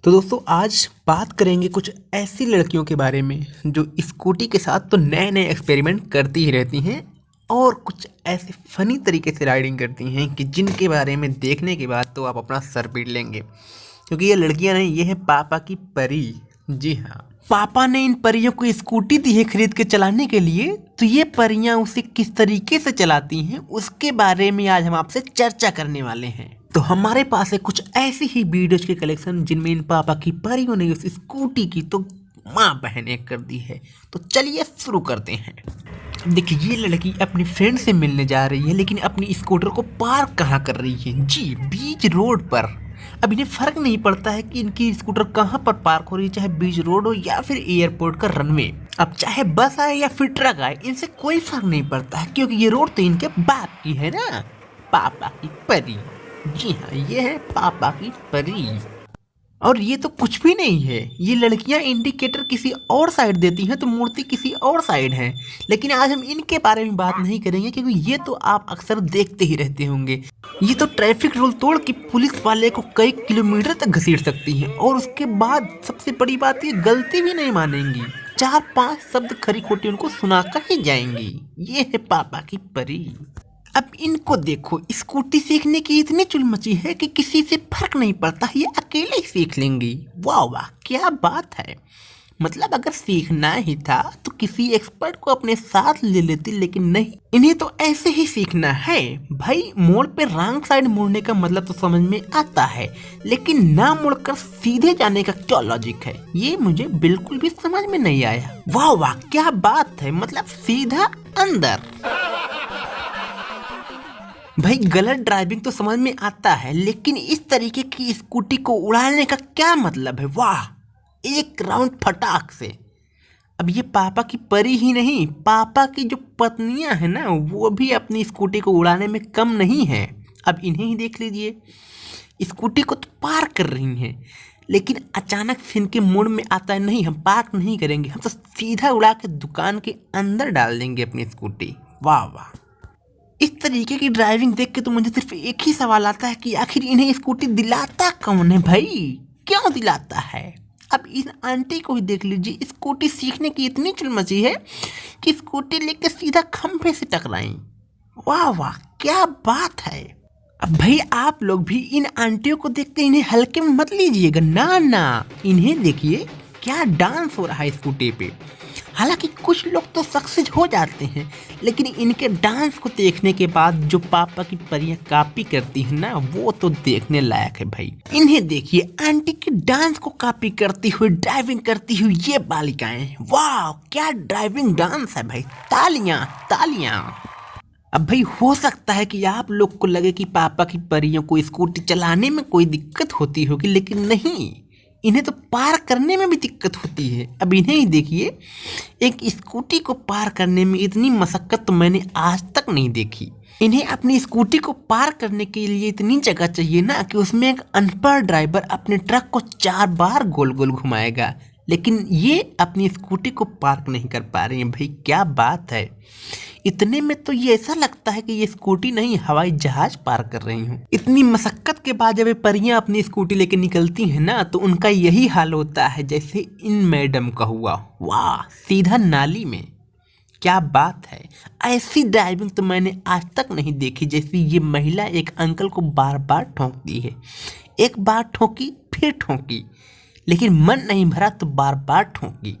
तो दोस्तों आज बात करेंगे कुछ ऐसी लड़कियों के बारे में जो स्कूटी के साथ तो नए नए एक्सपेरिमेंट करती ही रहती हैं और कुछ ऐसे फनी तरीके से राइडिंग करती हैं कि जिनके बारे में देखने के बाद तो आप अपना सर पीट लेंगे। क्योंकि ये लड़कियां नहीं, ये है पापा की परी। जी हाँ, पापा ने इन परियों को स्कूटी दी है खरीद के चलाने के लिए, तो ये परियां उसे किस तरीके से चलाती हैं उसके बारे में आज हम आपसे चर्चा करने वाले हैं। तो हमारे पास है कुछ ऐसी ही वीडियोज के कलेक्शन जिनमें इन पापा की परियों ने उस स्कूटी की तो माँ बहन एक कर दी है। तो चलिए शुरू करते हैं। देखिए, ये लड़की अपनी फ्रेंड से मिलने जा रही है, लेकिन अपनी स्कूटर को पार्क कहाँ कर रही है? जी, बीच रोड पर। अब इन्हें फर्क नहीं पड़ता है कि इनकी स्कूटर कहाँ पर पार्क हो रही है, चाहे बीच रोड हो या फिर एयरपोर्ट का रनवे। अब चाहे बस आए या फिर ट्रक आए, इनसे कोई फर्क नहीं पड़ता है, क्योंकि ये रोड तो इनके बाप की है ना, पापा की परी। जी हाँ, ये है पापा की परी। और ये तो कुछ भी नहीं है, ये लड़कियां इंडिकेटर किसी और साइड देती हैं तो मूर्ति किसी और साइड है। लेकिन आज हम इनके बारे में बात नहीं करेंगे, क्योंकि ये तो आप अक्सर देखते ही रहते होंगे। ये तो ट्रैफिक रूल तोड़ के पुलिस वाले को कई किलोमीटर तक घसीट सकती हैं, और उसके बाद सबसे बड़ी बात, ये गलती भी नहीं मानेंगी। 4-5 शब्द खरी खोटी उनको सुनाकर ही जाएंगी। ये है पापा की परी। अब इनको देखो, स्कूटी सीखने की इतनी चुल मची है कि किसी से फर्क नहीं पड़ता, ये अकेले ही सीख लेंगी। वाह वाह, क्या बात है। मतलब अगर सीखना ही था तो किसी एक्सपर्ट को अपने साथ ले लेती, लेकिन नहीं, इन्हें तो ऐसे ही सीखना है। भाई, मोड़ पे रॉन्ग साइड मुड़ने का मतलब तो समझ में आता है, लेकिन ना मुड़कर सीधे जाने का क्या लॉजिक है, ये मुझे बिल्कुल भी समझ में नहीं आया। वाह वाह, क्या बात है। मतलब सीधा अंदर। भाई, गलत ड्राइविंग तो समझ में आता है, लेकिन इस तरीके की स्कूटी को उड़ाने का क्या मतलब है? वाह, एक राउंड फटाक से। अब ये पापा की परी ही नहीं, पापा की जो पत्नियां हैं ना, वो भी अपनी स्कूटी को उड़ाने में कम नहीं है। अब इन्हें ही देख लीजिए, स्कूटी को तो पार्क कर रही हैं, लेकिन अचानक से इनके मूड में आता है, नहीं हम पार्क नहीं करेंगे, हम तो सीधा उड़ा के दुकान के अंदर डाल देंगे अपनी स्कूटी। वाह वाह। इस तरीके की ड्राइविंग देख के तो मुझे सिर्फ एक ही सवाल आता है कि आखिर इन्हें स्कूटी दिलाता कौन है? भाई, क्यों दिलाता है? अब इन आंटी को ही देख लीजिए, स्कूटी सीखने की इतनी चुल मची है कि स्कूटी लेके सीधा खंभे से टकराई। वाह वाह, क्या बात है। अब भाई, आप लोग भी इन आंटियों को देख के इन्हें हल्के में मत लीजिएगा, ना ना। इन्हें देखिए क्या डांस हो रहा है स्कूटी पे। हालांकि कुछ लोग तो सक्सेस हो जाते हैं, लेकिन इनके डांस को देखने के बाद जो पापा की परियां कॉपी करती हैं ना, वो तो देखने लायक है भाई। इन्हें देखिए, आंटी के डांस को कॉपी करती हुई, ड्राइविंग करती हुई ये बालिकाएं। वाह, क्या ड्राइविंग डांस है भाई। तालियां तालियां। अब भाई, हो सकता है कि आप लोग को लगे कि पापा की परियों को स्कूटी चलाने में कोई दिक्कत होती होगी, लेकिन नहीं, इन्हें तो पार करने में भी दिक्कत होती है। अब इन्हें ही देखिए, एक स्कूटी को पार करने में इतनी मशक्कत तो मैंने आज तक नहीं देखी। इन्हें अपनी स्कूटी को पार करने के लिए इतनी जगह चाहिए ना कि उसमें एक अनपढ़ ड्राइवर अपने ट्रक को 4 बार गोल गोल घुमाएगा, लेकिन ये अपनी स्कूटी को पार्क नहीं कर पा रही हैं। भाई, क्या बात है। इतने में तो ये ऐसा लगता है कि ये स्कूटी नहीं, हवाई जहाज पार कर रही हूँ। इतनी मशक्कत के बाद जब ये परियां अपनी स्कूटी लेके निकलती हैं ना, तो उनका यही हाल होता है जैसे इन मैडम का हुआ। वाह, सीधा नाली में। क्या बात है। ऐसी ड्राइविंग तो मैंने आज तक नहीं देखी, जैसी ये महिला एक अंकल को बार बार ठोंकती है। एक बार ठोकी, फिर ठोकी, लेकिन मन नहीं भरा तो बार बार ठोकी।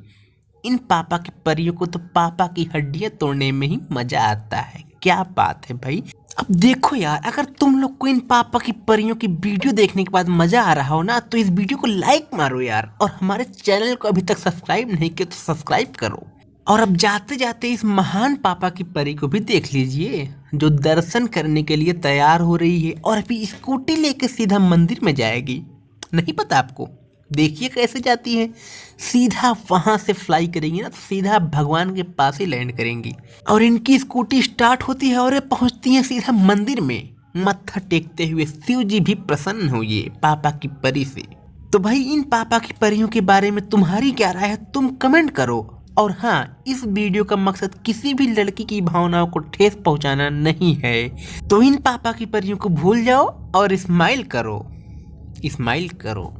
इन पापा की परियों को तो पापा की हड्डियां तोड़ने में ही मजा आता है। क्या बात है भाई। अब देखो यार, अगर तुम लोग को इन पापा की परियों की वीडियो देखने के बाद मजा आ रहा हो ना, तो इस वीडियो को लाइक मारो यार, और हमारे चैनल को अभी तक सब्सक्राइब नहीं किया तो सब्सक्राइब करो। और अब जाते जाते इस महान पापा की परी को भी देख लीजिए, जो दर्शन करने के लिए तैयार हो रही है और अभी स्कूटी लेके सीधा मंदिर में जाएगी। नहीं पता आपको? देखिए कैसे जाती है, सीधा वहां से फ्लाई करेंगी ना, तो सीधा भगवान के पास ही लैंड करेंगी। और इनकी स्कूटी स्टार्ट होती है और ये पहुंचती है सीधा मंदिर में। मत्था टेकते हुए शिव जी भी प्रसन्न हुए पापा की परी से। तो भाई, इन पापा की परियों के बारे में तुम्हारी क्या राय है, तुम कमेंट करो। और हाँ, इस वीडियो का मकसद किसी भी लड़की की भावनाओं को ठेस पहुंचाना नहीं है। तो इन पापा की परियों को भूल जाओ और स्माइल करो, स्माइल करो।